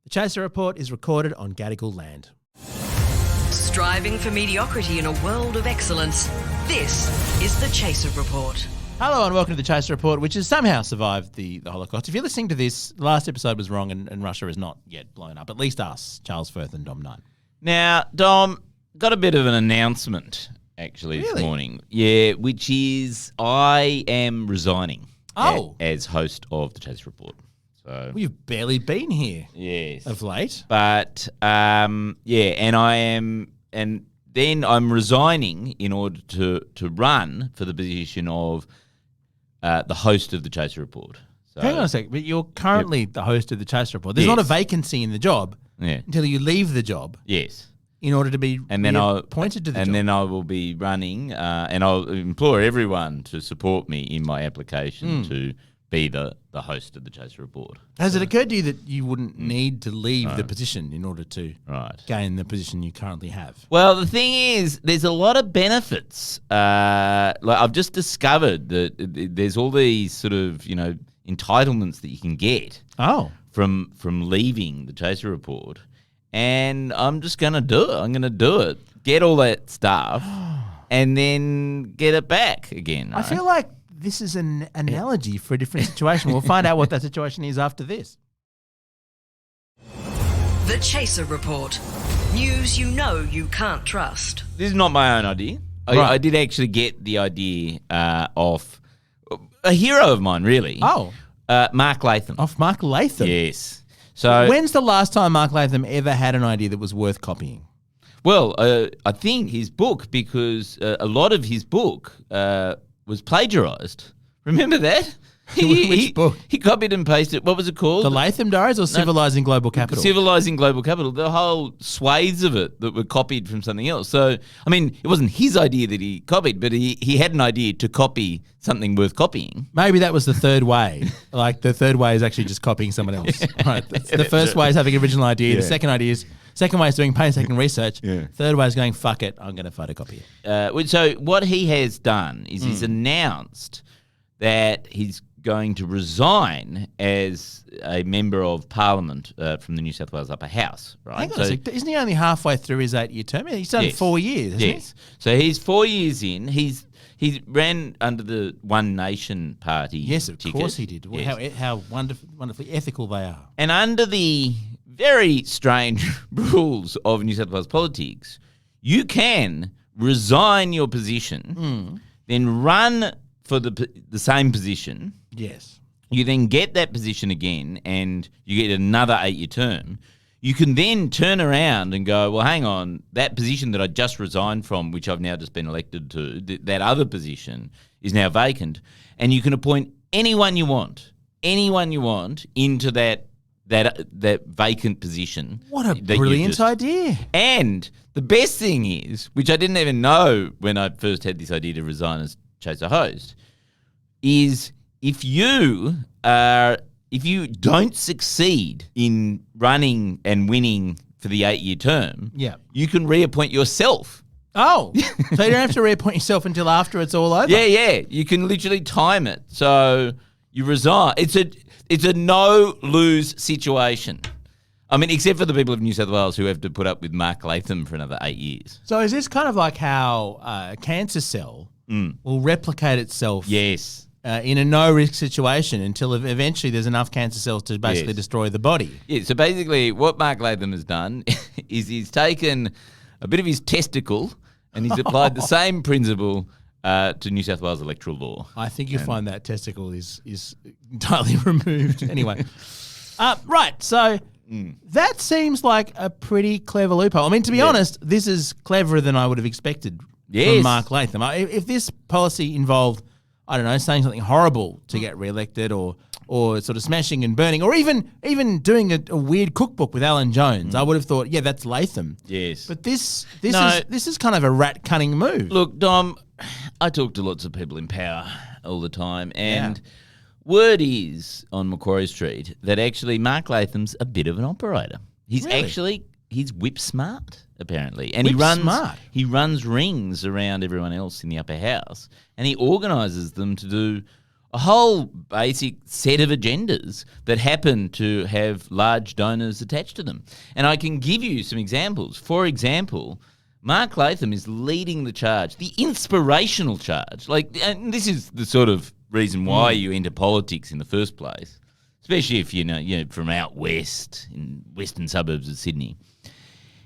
The Chaser Report is recorded on Gadigal land. Striving for mediocrity in a world of excellence. This is the Chaser Report. Hello and welcome to the Chaser Report, which has somehow survived the Holocaust. If you're listening to this, the last episode was wrong and Russia is not yet blown up. At least us, Charles Firth and Dom Knight. Now, Dom, got a bit of an announcement actually this morning. Yeah, which is I am resigning as host of the Chaser Report. So Well, you've barely been here yes, of late. but and then I'm resigning in order to run for the position of the host of the Chaser Report. So, Hang on a sec, but you're currently the host of the Chaser Report. There's not a vacancy in the job until you leave the job Yes. in order to be appointed to the job. And then I will be running, and I'll implore everyone to support me in my application to be the host of the Chaser Report. Has it occurred to you that you wouldn't need to leave the position in order to gain the position you currently have? Well, the thing is, there's a lot of benefits. Like I've just discovered that there's all these sort of, entitlements that you can get from leaving the Chaser Report. And I'm just going to do it. I'm going to do it. Get all that stuff and then get it back again. I feel like this is an analogy for a different situation. We'll find out what that situation is after this. The Chaser Report. News you know you can't trust. This is not my own idea. I did actually get the idea off a hero of mine, really. Mark Latham. Off Mark Latham? Yes. So when's the last time Mark Latham ever had an idea that was worth copying? Well, I think his book, because a lot of his book was plagiarised. Remember that? Which book? He copied and pasted. What was it called? The Latham Diaries or Civilising Global Capital? Civilising Global Capital. The whole swathes of it that were copied from something else. So, I mean, it wasn't his idea that he copied, but he had an idea to copy something worth copying. Maybe that was the third way. Like the third way is actually just copying someone else. Right. The first way is having an original idea. Yeah. The second way is doing painstaking research. Yeah. Third way is going, fuck it, I'm going to photocopy it. So what he has done is he's announced that he's going to resign as a member of Parliament from the New South Wales Upper House, right? Hang on a sec. Isn't he only halfway through his 8-year term? He's done 4 years, hasn't he? So he's 4 years in. He ran under the One Nation Party. Yes, of ticket. course he did. Yes. How wonderfully ethical they are. And under the very strange rules of New South Wales politics, you can resign your position, then run for the same position. Yes. You then get that position again and you get another 8-year term. You can then turn around and go, well, hang on, that position that I just resigned from, which I've now just been elected to, that other position is now vacant. And you can appoint anyone you want into that vacant position. What a brilliant idea. And the best thing is, which I didn't even know when I first had this idea to resign as Chaser host, is if you don't succeed in running and winning for the 8-year term, you can reappoint yourself. Oh, so you don't have to reappoint yourself until after it's all over? Yeah. You can literally time it. So you resign. It's a no-lose situation. I mean, except for the people of New South Wales who have to put up with Mark Latham for another 8 years. So is this kind of like how a cancer cell will replicate itself in a no-risk situation until eventually there's enough cancer cells to basically destroy the body? Yeah, so basically what Mark Latham has done is he's taken a bit of his testicle and he's applied the same principle to New South Wales electoral law. I think you'll find that testicle is entirely removed. Anyway. Right, so that seems like a pretty clever loophole. I mean, to be honest, this is cleverer than I would have expected from Mark Latham. If this policy involved, I don't know, saying something horrible to get re-elected or sort of smashing and burning or even doing a weird cookbook with Alan Jones, I would have thought, that's Latham. Yes. But this is kind of a rat-cunning move. Look, Dom, I talk to lots of people in power all the time and word is on Macquarie Street that actually Mark Latham's a bit of an operator. He's he's whip smart, apparently. And he runs rings around everyone else in the upper house and he organises them to do a whole basic set of agendas that happen to have large donors attached to them. And I can give you some examples. For example, Mark Latham is leading the charge, the inspirational charge. And this is the sort of reason why you enter politics in the first place, especially if you're from out west, in western suburbs of Sydney.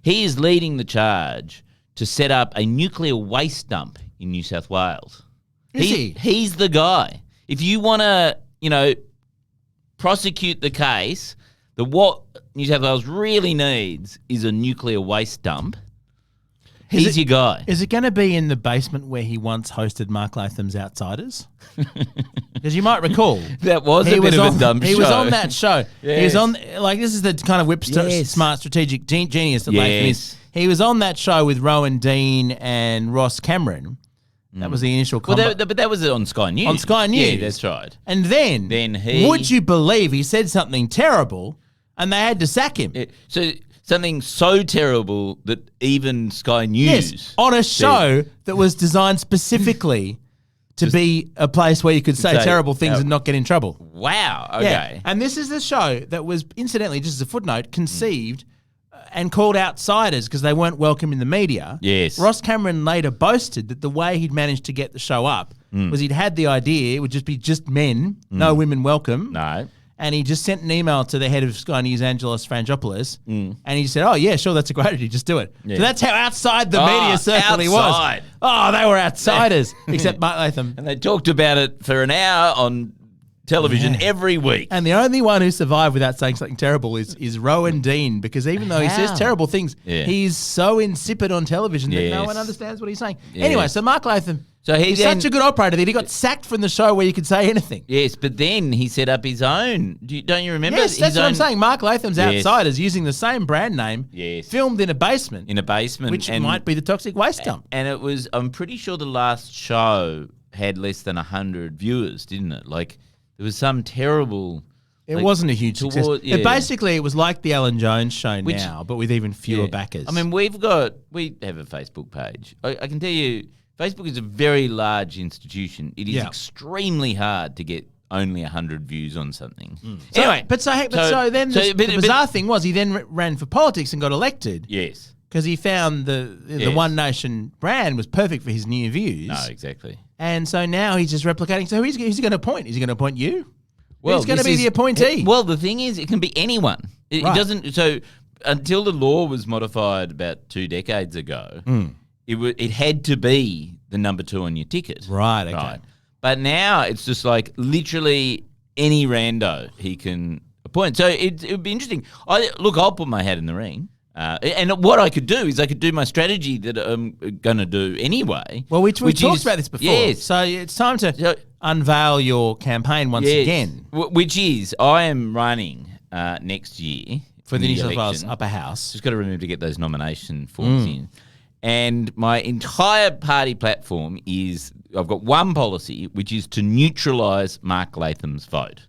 He is leading the charge to set up a nuclear waste dump in New South Wales. Is he? He's the guy. If you want to, prosecute the case, what New South Wales really needs is a nuclear waste dump. He's your guy. Is it going to be in the basement where he once hosted Mark Latham's Outsiders? Because you might recall. That was a bit of a dumb show. He was on that show. Yes. He was on, this is the kind of whip smart strategic genius that Latham is. He was on that show with Rowan Dean and Ross Cameron. That was the initial combo. But that was on Sky News. On Sky News. Yeah, that's right. And then would you believe he said something terrible and they had to sack him? Yeah. So something so terrible that even Sky News... on a show that was designed specifically to be a place where you could say terrible things and not get in trouble. Wow, okay. Yeah. And this is the show that was, incidentally, just as a footnote, conceived and called outsiders because they weren't welcome in the media. Yes. Ross Cameron later boasted that the way he'd managed to get the show up was he'd had the idea it would just be just men, no women welcome. No. And he just sent an email to the head of Sky News, Angelos Frangopoulos, and he said, "Oh yeah, sure, that's a great idea. Just do it." Yeah. So that's how outside the media circle he was. Oh, they were outsiders, except Mark Latham. And they talked about it for an hour on television every week. And the only one who survived without saying something terrible is Rowan Dean, because even though he says terrible things, he's so insipid on television that no one understands what he's saying. Yes. Anyway, so Mark Latham. So he's such a good operator that he got sacked from the show where you could say anything. Yes, but then he set up his own. Don't you remember? Yes, that's what I'm saying. Mark Latham's Outsiders, using the same brand name, Yes. filmed in a basement. Which might be the toxic waste dump. And it was, I'm pretty sure the last show had less than 100 viewers, didn't it? Like, there was some terrible... It wasn't a huge success. Basically, it was like the Alan Jones show now, but with even fewer backers. I mean, we have a Facebook page. I can tell you... Facebook is a very large institution. It is extremely hard to get only 100 views on something. Anyway, the bizarre thing was he then ran for politics and got elected. Yes. Because he found the One Nation brand was perfect for his new views. No, exactly. And so now he's just replicating. So who's he going to appoint? Is he going to appoint you? Well, who's going to be the appointee? Well, the thing is, it can be anyone. It doesn't. So until the law was modified about 2 decades ago, it had to be the number 2 on your ticket. Right, okay. Right. But now it's just like literally any rando he can appoint. So it would be interesting. I'll put my hat in the ring. And what I could do is I could do my strategy that I'm going to do anyway. Well, we talked about this before. Yes. So it's time to unveil your campaign once again. Which is I am running next year. For the New South Wales Upper House. Just got to remember to get those nomination forms in. And my entire party platform is, I've got one policy, which is to neutralise Mark Latham's vote.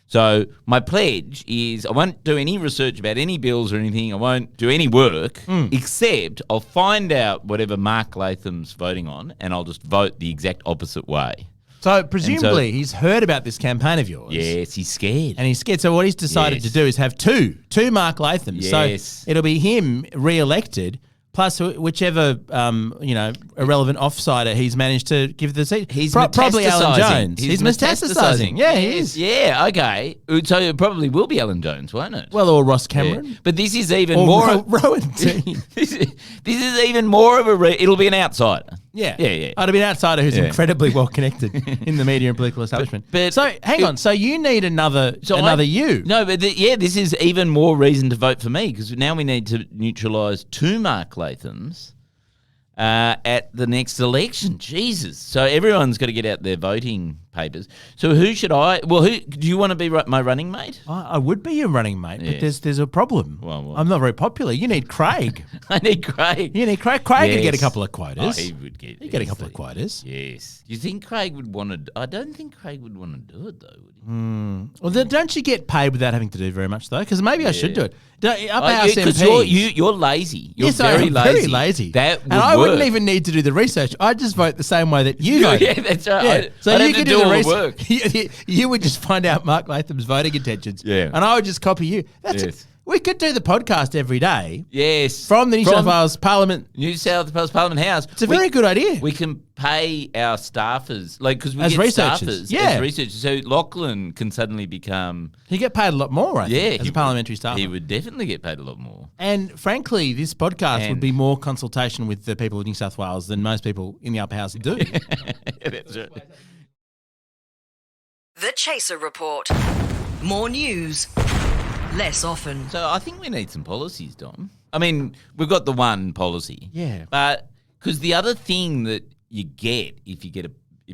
So my pledge is I won't do any research about any bills or anything. I won't do any work, except I'll find out whatever Mark Latham's voting on, and I'll just vote the exact opposite way. So presumably he's heard about this campaign of yours. Yes, he's scared. And he's scared. So what he's decided to do is have two Mark Lathams. Yes. So it'll be him re-elected, plus whichever irrelevant offsider he's managed to give the seat. He's probably Alan Jones. He's metastasizing. Yeah, he is. Yeah, okay. So it probably will be Alan Jones, won't it? Well, or Ross Cameron. Yeah. But this is even more Rowan Dean. This is even more of it'll be an outsider. Yeah. Yeah. I'd be an outsider who's incredibly well connected in the media and political establishment. But so hang on. So you need another you. No, but this is even more reason to vote for me, because now we need to neutralise 2 Mark Lathams at the next election. Jesus. So everyone's got to get out their voting papers. So who should I? Well, who do you want to be my running mate? I would be your running mate, but there's a problem. Well, I'm not very popular. You need Craig. I need Craig. You need Craig. Craig would get a couple of quotas. Oh, he would get. He'd get a couple of quotas. Yes. Do you think Craig would want to? I don't think Craig would want to do it though. Would he? Well, then don't you get paid without having to do very much though? Because maybe I should do it. Upper House MPs. You're lazy. You're very lazy. That would work. I wouldn't even need to do the research. I'd just vote the same way that you vote. Yeah, that's right. Yeah. So you could do all the research. work. You would just find out Mark Latham's voting intentions. Yeah. And I would just copy you. Yes. We could do the podcast every day Yes. from the New South Wales Parliament. New South Wales Parliament House. It's a very good idea. We can pay our staffers, because we As get researchers, staffers yeah. as researchers. So Lachlan can suddenly become, He get paid a lot more, I think, as a parliamentary staff. He would definitely get paid a lot more. And frankly, this podcast would And- be more consultation with the people of New South Wales than most people in the upper house do. That's right. The Chaser Report. More news, less often. So I think we need some policies, Dom. I mean, we've got the one policy. Yeah. But because the other thing that you get if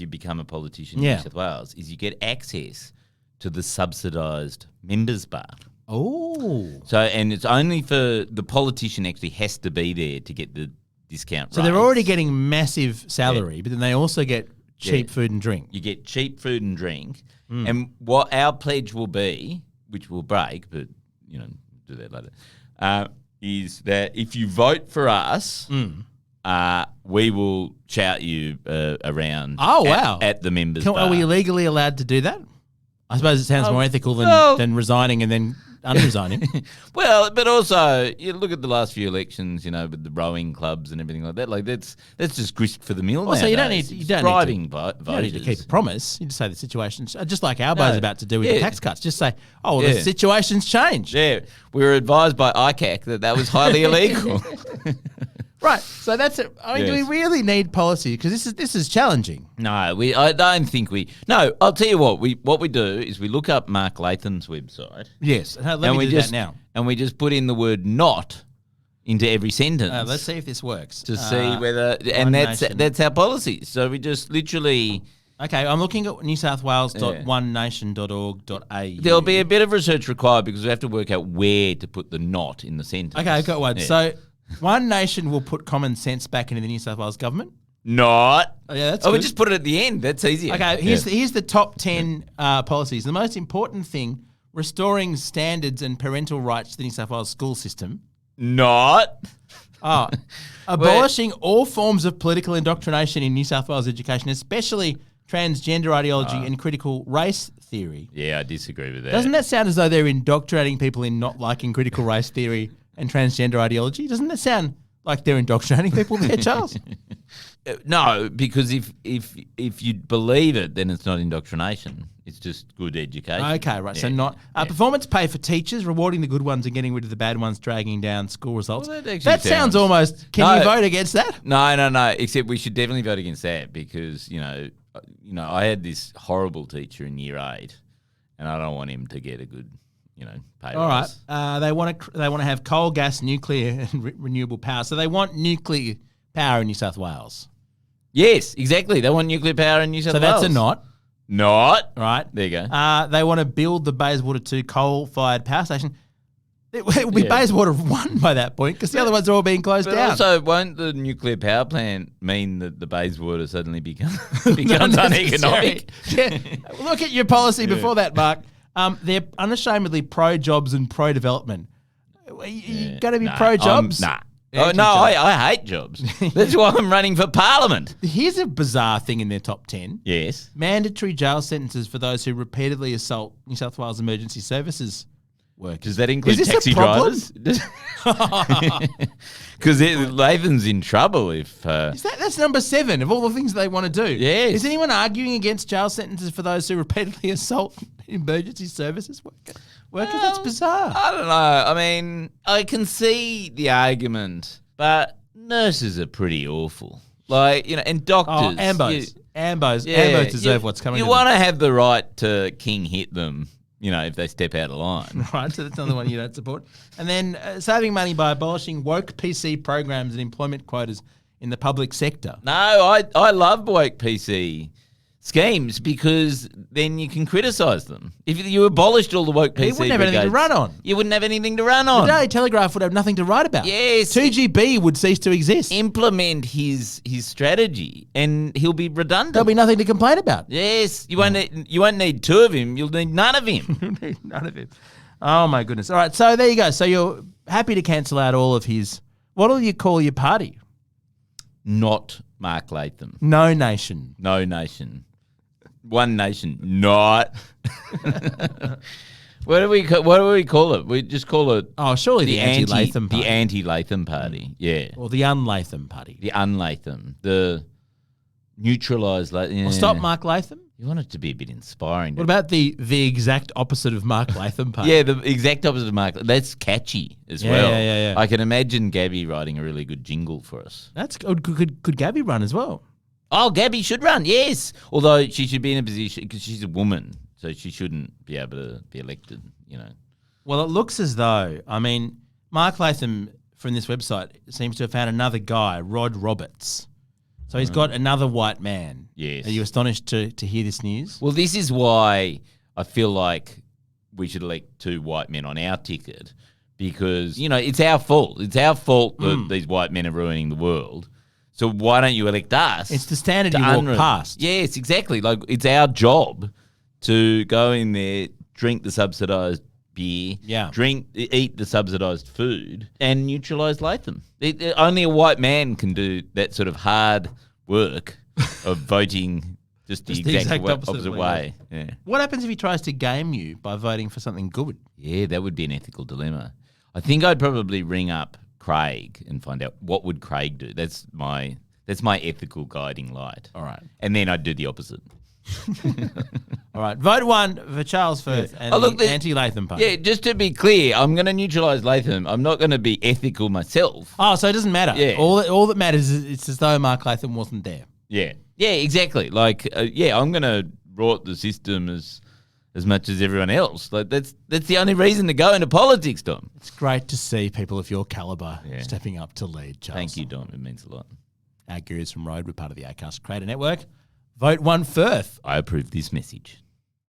you become a politician in Yeah. New South Wales is you get access to the subsidised members bar. Oh. So, and it's only for the politician actually has to be there to get the discount. So they're rates. already getting massive salary, but then they also get cheap Yeah. food and drink. You get cheap food and drink, and what our pledge will be, which we'll break, but do that later, is that if you vote for us, we will shout you around. Oh, wow. At the members bar. Are we legally allowed to do that? I suppose it sounds more ethical than resigning and then unresigning. Well, but also you look at the last few elections, with the rowing clubs and everything like that. Like that's just grist for the mill. Also, you don't nowadays. need- you It's don't need to- driving You don't voters. need to keep a promise. You just say the situation's just like Albo's No. about to do with the Yeah. tax cuts. Just say, oh, well, the Yeah. situation's changed. Yeah, we were advised by ICAC that was highly illegal. Right. So that's it. I mean, do Yes. we really need policy? Because this is challenging. No, I don't think we. No, I'll tell you what. What we do is we look up Mark Latham's website. Yes. Let and me we do just that now. and we just put in the word "not" into every sentence. Let's see if this works. to see whether, One and Nation. that's our policy. So we just literally. Okay, I'm looking at newsouthwales.onenation.org.au. There'll be a bit of research required because we have to work out where to put the "not" in the sentence. Okay, I've got one. Yeah. So, One Nation will put common sense back into the New South Wales government. Not. Oh, yeah, that's we good. just put it at the end. That's easier. Okay, here's the top 10 policies. The most important thing, restoring standards and parental rights to the New South Wales school system. Not. Oh, abolishing all forms of political indoctrination in New South Wales education, especially transgender ideology and critical race theory. Yeah, I disagree with that. Doesn't that sound as though they're indoctrinating people in not liking critical race theory and transgender ideology? Doesn't that sound like they're indoctrinating people there, Charles? No, because if you believe it, then it's not indoctrination. It's just good education. Okay, right. So Yeah. not performance pay for teachers, rewarding the good ones and getting rid of the bad ones, dragging down school results. Well, that actually that sounds sounds- almost. Can No. you vote against that? No. Except we should definitely vote against that because I had this horrible teacher in year 8, and I don't want him to get a good pay All right. rise. They want to have coal, gas, nuclear, and renewable power. So they want nuclear power in New South Wales. Yes, exactly. They want nuclear power in New South So Wales. that's a not. Not. Right. There you go. They want to build the Bayswater 2 coal-fired power station. It will be Yeah. Bayswater 1 by that point because the other ones are all being closed But down. also, won't the nuclear power plant mean that the Bayswater suddenly becomes Not uneconomic? necessary. Yeah. Look at your policy before that, Mark. They're unashamedly pro-jobs and pro-development. You going to be pro-jobs? Nah. Yeah, Oh, no, I hate jobs. That's why I'm running for parliament. Here's a bizarre thing in their top 10. Yes. Mandatory jail sentences for those who repeatedly assault New South Wales emergency services workers. Does that include Is this a taxi problem? drivers? Because Latham's in trouble if. That's number 7 of all the things they want to do. Yes. Is anyone arguing against jail sentences for those who repeatedly assault emergency services workers? That's bizarre. I don't know. I mean, I can see the argument, but nurses are pretty awful. And doctors. Ambos. Ambos deserve what's coming You to want to have the right to king hit them, if they step out of line. them. Right, so that's another one you don't support. And then saving money by abolishing woke PC programs and employment quotas in the public sector. No, I love woke PC schemes because then you can criticise them. If you abolished all the woke PC, You wouldn't have anything to brigades, run on. You wouldn't have anything to run on. The Daily Telegraph would have nothing to write about. Yes. 2GB would cease to exist. Implement his strategy, and he'll be redundant. There'll be nothing to complain about. Yes, you won't need 2 of him. You'll need none of him. None of it. Oh, my goodness. All right, so there you go. So you're happy to cancel out all of his... What will you call your party? Not Mark Latham. No Nation. No Nation. One Nation, not. What do we call it? We just call it Oh, surely the anti-Latham party. The anti-Latham party. Yeah. Or the un-Latham party. The un-Latham. The neutralised Latham. Yeah. Or stop Mark Latham. You want it to be a bit inspiring. What about the exact opposite of Mark Latham party? Yeah, the exact opposite of Mark. That's catchy as Yeah, well. yeah. I can imagine Gabby writing a really good jingle for us. That's good. Could Gabby run as well? Oh, Gabby should run, yes. Although she should be in a position, because she's a woman, so she shouldn't be able to be elected, you know. Well, it looks as though, I mean, Mark Latham from this website seems to have found another guy, Rod Roberts. So he's got another white man. Yes. Are you astonished to hear this news? Well, this is why I feel like we should elect 2 white men on our ticket, because, you know, it's our fault. It's our fault that these white men are ruining the world. So why don't you elect us? It's the standard you walk past. Yes, exactly. Like, it's our job to go in there, drink the subsidised beer, eat the subsidised food, and neutralise Latham. Only a white man can do that sort of hard work of voting just the exact opposite way. Yeah. What happens if he tries to game you by voting for something good? Yeah, that would be an ethical dilemma. I think I'd probably ring up Craig and find out what would Craig do. That's my ethical guiding light. All right. And then I'd do the opposite. All right. Vote 1 for Charles Firth and the anti-Latham party. Yeah, just to be clear, I'm going to neutralise Latham. I'm not going to be ethical myself. Oh, so it doesn't matter. Yeah. All that matters is it's as though Mark Latham wasn't there. Yeah. Yeah, exactly. Like, I'm going to rot the system as much as everyone else. Like, that's the only reason to go into politics, Dom. It's great to see people of your calibre stepping up to lead, Charles. Thank you, Dom. It means a lot. Our gurus from Road, we're part of the Acast Creator Network. Vote 1 Firth. I approve this message.